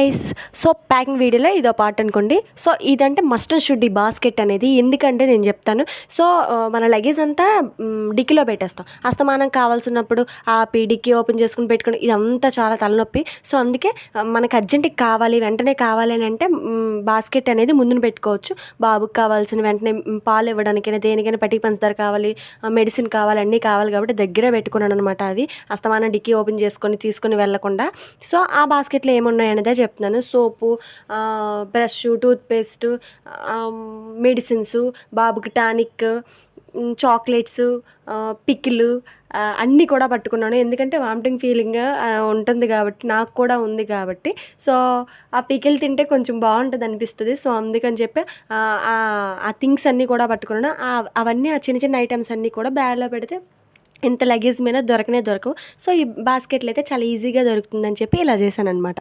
Guys, so packing వీడియోలో ఇదో part అనుకోండి. సో ఇదంటే మస్ట్ అండ్ షుడ్ ఈ బాస్కెట్ అనేది. ఎందుకంటే నేను చెప్తాను. సో మన లగేజ్ అంతా డిక్కీలో పెట్టేస్తాం. అస్తమానం కావాల్సినప్పుడు డిక్కీ ఓపెన్ చేసుకుని పెట్టుకుని ఇదంతా చాలా తలనొప్పి. సో అందుకే మనకు అర్జెంట్కి కావాలి, వెంటనే కావాలి అని అంటే బాస్కెట్ అనేది ముందున పెట్టుకోవచ్చు. బాబుకి కావాల్సిన వెంటనే పాలు ఇవ్వడానికైనా దేనికైనా పటికి పంచదార కావాలి, మెడిసిన్ కావాలి, అన్నీ కావాలి కాబట్టి దగ్గరే పెట్టుకున్నాను అనమాట. అవి అస్తమానం డిక్కీ ఓపెన్ చేసుకొని తీసుకొని వెళ్ళకుండా. సో ఆ బాస్కెట్లో ఏమున్నాయనేదే చెప్తున్నాను. సోపు, బ్రష్, టూత్పేస్ట్, మెడిసిన్స్, బాబుకి టానిక్, చాక్లెట్స్, పికిలు అన్నీ కూడా పట్టుకున్నాను. ఎందుకంటే వామిటింగ్ ఫీలింగ్ ఉంటుంది కాబట్టి, నాకు కూడా ఉంది కాబట్టి. సో ఆ పికిల్ తింటే కొంచెం బాగుంటుంది అనిపిస్తుంది. సో అందుకని చెప్పి ఆ థింగ్స్ అన్నీ కూడా పట్టుకున్నాను. అవన్నీ ఆ చిన్న చిన్న ఐటమ్స్ అన్నీ కూడా బ్యాగ్లో పెడితే ఎంత లగేజ్ మీద దొరకవు. సో ఈ బాస్కెట్లు అయితే చాలా ఈజీగా దొరుకుతుందని చెప్పి ఇలా చేశాను అనమాట.